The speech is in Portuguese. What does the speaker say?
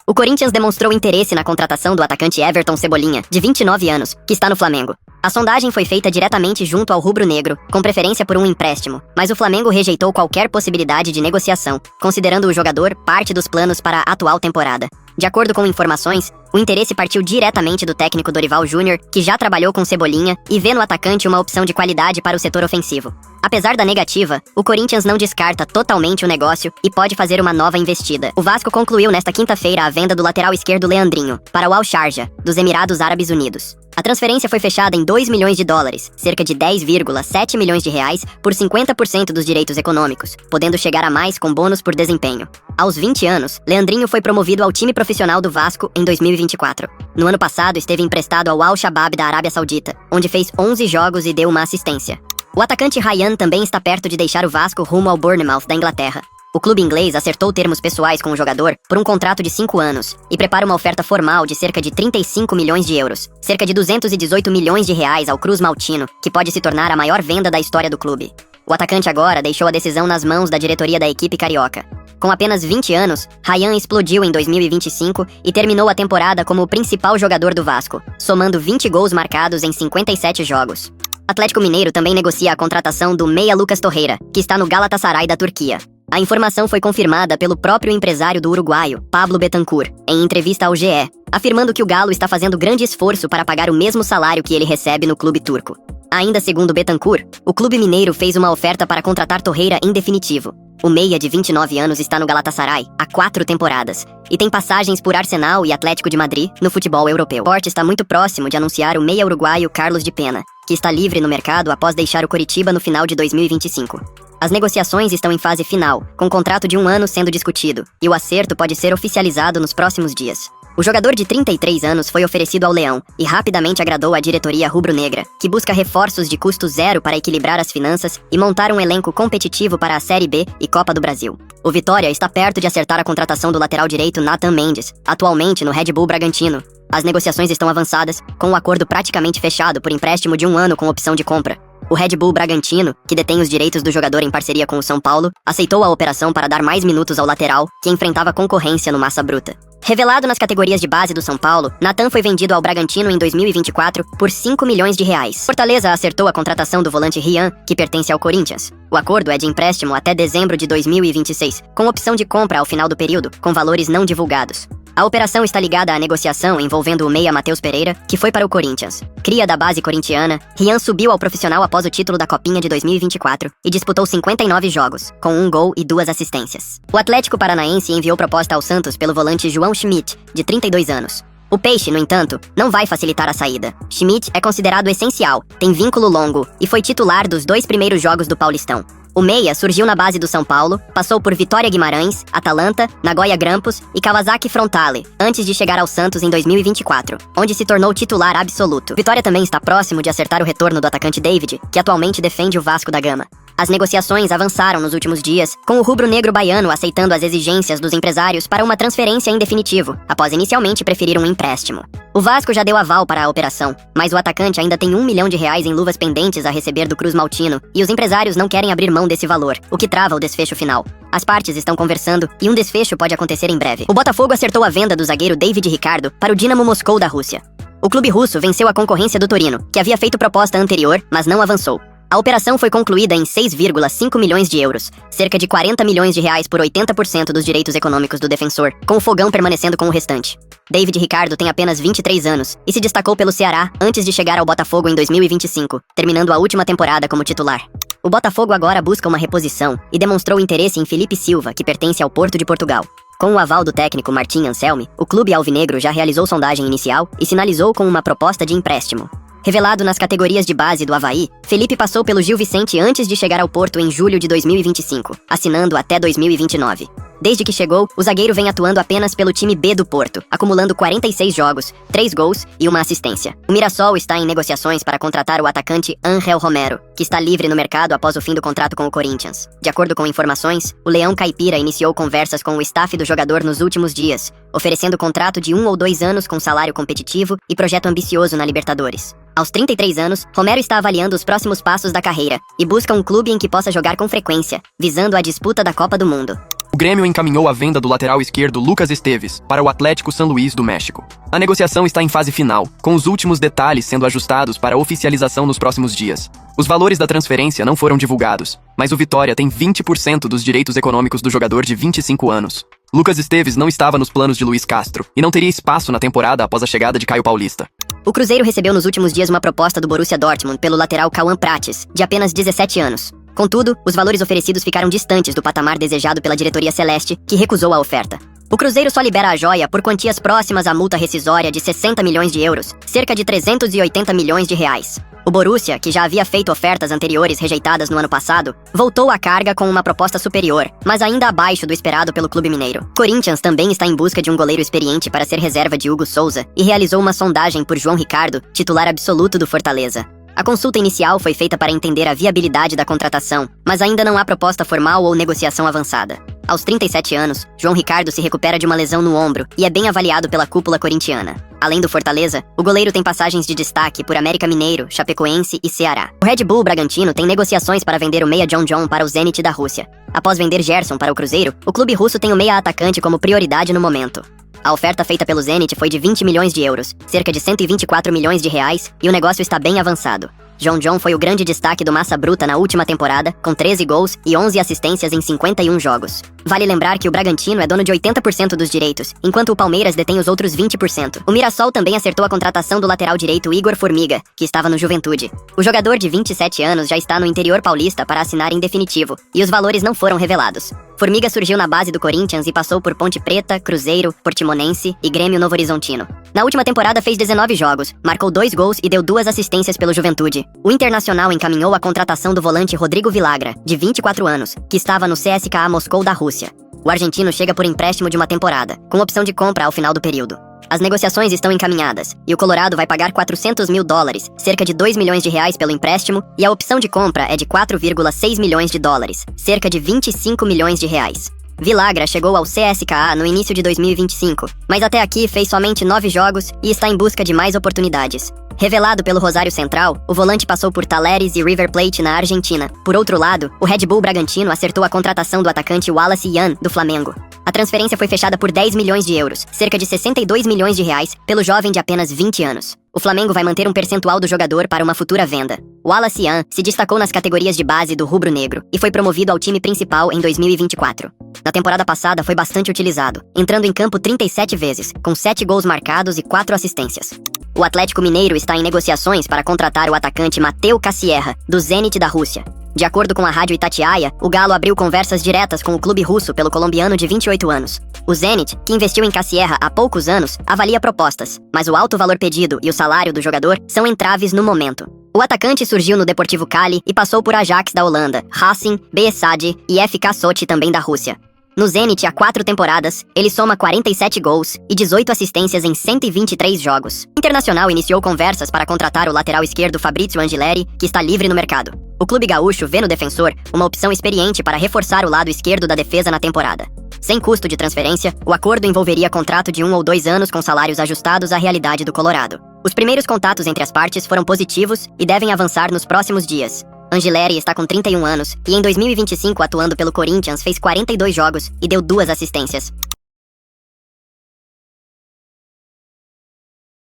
O Corinthians demonstrou interesse na contratação do atacante Everton Cebolinha, de 29 anos, que está no Flamengo. A sondagem foi feita diretamente junto ao rubro-negro, com preferência por um empréstimo, mas o Flamengo rejeitou qualquer possibilidade de negociação, considerando o jogador parte dos planos para a atual temporada. De acordo com informações, o interesse partiu diretamente do técnico Dorival Júnior, que já trabalhou com Cebolinha e vê no atacante uma opção de qualidade para o setor ofensivo. Apesar da negativa, o Corinthians não descarta totalmente o negócio e pode fazer uma nova investida. O Vasco concluiu nesta quinta-feira a venda do lateral esquerdo Leandrinho para o Al Sharjah, dos Emirados Árabes Unidos. A transferência foi fechada em 2 milhões de dólares, cerca de 10,7 milhões de reais, por 50% dos direitos econômicos, podendo chegar a mais com bônus por desempenho. Aos 20 anos, Leandrinho foi promovido ao time profissional do Vasco em 2024. No ano passado, esteve emprestado ao Al Shabab da Arábia Saudita, onde fez 11 jogos e deu uma assistência. O atacante Ryan também está perto de deixar o Vasco rumo ao Bournemouth da Inglaterra. O clube inglês acertou termos pessoais com o jogador por um contrato de 5 anos e prepara uma oferta formal de cerca de 35 milhões de euros, cerca de 218 milhões de reais ao Cruz Maltino, que pode se tornar a maior venda da história do clube. O atacante agora deixou a decisão nas mãos da diretoria da equipe carioca. Com apenas 20 anos, Ryan explodiu em 2025 e terminou a temporada como o principal jogador do Vasco, somando 20 gols marcados em 57 jogos. Atlético Mineiro também negocia a contratação do meia Lucas Torreira, que está no Galatasaray da Turquia. A informação foi confirmada pelo próprio empresário do uruguaio, Pablo Betancur, em entrevista ao GE, afirmando que o Galo está fazendo grande esforço para pagar o mesmo salário que ele recebe no clube turco. Ainda segundo Betancur, o clube mineiro fez uma oferta para contratar Torreira em definitivo. O meia de 29 anos está no Galatasaray há 4 temporadas e tem passagens por Arsenal e Atlético de Madrid no futebol europeu. O Sport está muito próximo de anunciar o meia uruguaio Carlos de Pena, que está livre no mercado após deixar o Coritiba no final de 2025. As negociações estão em fase final, com contrato de 1 ano sendo discutido, e o acerto pode ser oficializado nos próximos dias. O jogador de 33 anos foi oferecido ao Leão e rapidamente agradou a diretoria rubro-negra, que busca reforços de custo zero para equilibrar as finanças e montar um elenco competitivo para a Série B e Copa do Brasil. O Vitória está perto de acertar a contratação do lateral direito Nathan Mendes, atualmente no Red Bull Bragantino. As negociações estão avançadas, com o acordo praticamente fechado por empréstimo de 1 ano com opção de compra. O Red Bull Bragantino, que detém os direitos do jogador em parceria com o São Paulo, aceitou a operação para dar mais minutos ao lateral, que enfrentava concorrência no Massa Bruta. Revelado nas categorias de base do São Paulo, Nathan foi vendido ao Bragantino em 2024 por 5 milhões de reais. Fortaleza acertou a contratação do volante Ryan, que pertence ao Corinthians. O acordo é de empréstimo até dezembro de 2026, com opção de compra ao final do período, com valores não divulgados. A operação está ligada à negociação envolvendo o meia Matheus Pereira, que foi para o Corinthians. Cria da base corintiana, Ryan subiu ao profissional após o título da Copinha de 2024 e disputou 59 jogos, com 1 gol e 2 assistências. O Atlético Paranaense enviou proposta ao Santos pelo volante João Schmidt, de 32 anos. O Peixe, no entanto, não vai facilitar a saída. Schmidt é considerado essencial, tem vínculo longo e foi titular dos 2 primeiros jogos do Paulistão. O meia surgiu na base do São Paulo, passou por Vitória Guimarães, Atalanta, Nagoya Grampus e Kawasaki Frontale, antes de chegar ao Santos em 2024, onde se tornou titular absoluto. Vitória também está próximo de acertar o retorno do atacante David, que atualmente defende o Vasco da Gama. As negociações avançaram nos últimos dias, com o rubro-negro baiano aceitando as exigências dos empresários para uma transferência em definitivo, após inicialmente preferir um empréstimo. O Vasco já deu aval para a operação, mas o atacante ainda tem 1 milhão de reais em luvas pendentes a receber do Cruz Maltino, e os empresários não querem abrir mão desse valor, o que trava o desfecho final. As partes estão conversando e um desfecho pode acontecer em breve. O Botafogo acertou a venda do zagueiro David Ricardo para o Dinamo Moscou da Rússia. O clube russo venceu a concorrência do Torino, que havia feito proposta anterior, mas não avançou. A operação foi concluída em 6,5 milhões de euros, cerca de 40 milhões de reais por 80% dos direitos econômicos do defensor, com o Fogão permanecendo com o restante. David Ricardo tem apenas 23 anos e se destacou pelo Ceará antes de chegar ao Botafogo em 2025, terminando a última temporada como titular. O Botafogo agora busca uma reposição e demonstrou interesse em Felipe Silva, que pertence ao Porto de Portugal. Com o aval do técnico Martim Anselmi, o clube alvinegro já realizou sondagem inicial e sinalizou com uma proposta de empréstimo. Revelado nas categorias de base do Avaí, Felipe passou pelo Gil Vicente antes de chegar ao Porto em julho de 2025, assinando até 2029. Desde que chegou, o zagueiro vem atuando apenas pelo time B do Porto, acumulando 46 jogos, 3 gols e 1 assistência. O Mirassol está em negociações para contratar o atacante Ángel Romero, que está livre no mercado após o fim do contrato com o Corinthians. De acordo com informações, o Leão Caipira iniciou conversas com o staff do jogador nos últimos dias, oferecendo contrato de 1 ou 2 anos com salário competitivo e projeto ambicioso na Libertadores. Aos 33 anos, Romero está avaliando os próximos passos da carreira e busca um clube em que possa jogar com frequência, visando a disputa da Copa do Mundo. O Grêmio encaminhou a venda do lateral esquerdo Lucas Esteves para o Atlético San Luis do México. A negociação está em fase final, com os últimos detalhes sendo ajustados para oficialização nos próximos dias. Os valores da transferência não foram divulgados, mas o Vitória tem 20% dos direitos econômicos do jogador de 25 anos. Lucas Esteves não estava nos planos de Luiz Castro e não teria espaço na temporada após a chegada de Caio Paulista. O Cruzeiro recebeu nos últimos dias uma proposta do Borussia Dortmund pelo lateral Cauã Prates, de apenas 17 anos. Contudo, os valores oferecidos ficaram distantes do patamar desejado pela diretoria celeste, que recusou a oferta. O Cruzeiro só libera a joia por quantias próximas à multa rescisória de 60 milhões de euros, cerca de 380 milhões de reais. O Borussia, que já havia feito ofertas anteriores rejeitadas no ano passado, voltou à carga com uma proposta superior, mas ainda abaixo do esperado pelo clube mineiro. Corinthians também está em busca de um goleiro experiente para ser reserva de Hugo Souza e realizou uma sondagem por João Ricardo, titular absoluto do Fortaleza. A consulta inicial foi feita para entender a viabilidade da contratação, mas ainda não há proposta formal ou negociação avançada. Aos 37 anos, João Ricardo se recupera de uma lesão no ombro e é bem avaliado pela cúpula corintiana. Além do Fortaleza, o goleiro tem passagens de destaque por América Mineiro, Chapecoense e Ceará. O Red Bull Bragantino tem negociações para vender o meia John para o Zenit da Rússia. Após vender Gerson para o Cruzeiro, o clube russo tem o meia atacante como prioridade no momento. A oferta feita pelo Zenit foi de 20 milhões de euros, cerca de 124 milhões de reais, e o negócio está bem avançado. John foi o grande destaque do Massa Bruta na última temporada, com 13 gols e 11 assistências em 51 jogos. Vale lembrar que o Bragantino é dono de 80% dos direitos, enquanto o Palmeiras detém os outros 20%. O Mirassol também acertou a contratação do lateral direito Igor Formiga, que estava no Juventude. O jogador de 27 anos já está no interior paulista para assinar em definitivo, e os valores não foram revelados. Formiga surgiu na base do Corinthians e passou por Ponte Preta, Cruzeiro, Portimonense e Grêmio Novo Horizontino. Na última temporada fez 19 jogos, marcou 2 gols e deu 2 assistências pelo Juventude. O Internacional encaminhou a contratação do volante Rodrigo Vilagra, de 24 anos, que estava no CSKA Moscou da Rússia. O argentino chega por empréstimo de uma temporada, com opção de compra ao final do período. As negociações estão encaminhadas, e o Colorado vai pagar 400 mil dólares, cerca de 2 milhões de reais pelo empréstimo, e a opção de compra é de 4,6 milhões de dólares, cerca de 25 milhões de reais. Vilagra chegou ao CSKA no início de 2025, mas até aqui fez somente 9 jogos e está em busca de mais oportunidades. Revelado pelo Rosário Central, o volante passou por Talleres e River Plate na Argentina. Por outro lado, o Red Bull Bragantino acertou a contratação do atacante Wallace Yan, do Flamengo. A transferência foi fechada por 10 milhões de euros, cerca de 62 milhões de reais, pelo jovem de apenas 20 anos. O Flamengo vai manter um percentual do jogador para uma futura venda. Wallace Yan se destacou nas categorias de base do rubro-negro e foi promovido ao time principal em 2024. Na temporada passada foi bastante utilizado, entrando em campo 37 vezes, com 7 gols marcados e 4 assistências. O Atlético Mineiro está em negociações para contratar o atacante Mateu Cassierra, do Zenit da Rússia. De acordo com a rádio Itatiaia, o Galo abriu conversas diretas com o clube russo pelo colombiano de 28 anos. O Zenit, que investiu em Cassierra há poucos anos, avalia propostas, mas o alto valor pedido e o salário do jogador são entraves no momento. O atacante surgiu no Deportivo Cali e passou por Ajax da Holanda, Racing, BSAD e FK Sochi também da Rússia. No Zenit, há 4 temporadas, ele soma 47 gols e 18 assistências em 123 jogos. O Internacional iniciou conversas para contratar o lateral esquerdo Fabrício Angileri, que está livre no mercado. O clube gaúcho vê no defensor uma opção experiente para reforçar o lado esquerdo da defesa na temporada. Sem custo de transferência, o acordo envolveria contrato de 1 ou 2 anos com salários ajustados à realidade do Colorado. Os primeiros contatos entre as partes foram positivos e devem avançar nos próximos dias. Angileri está com 31 anos e em 2025, atuando pelo Corinthians, fez 42 jogos e deu 2 assistências.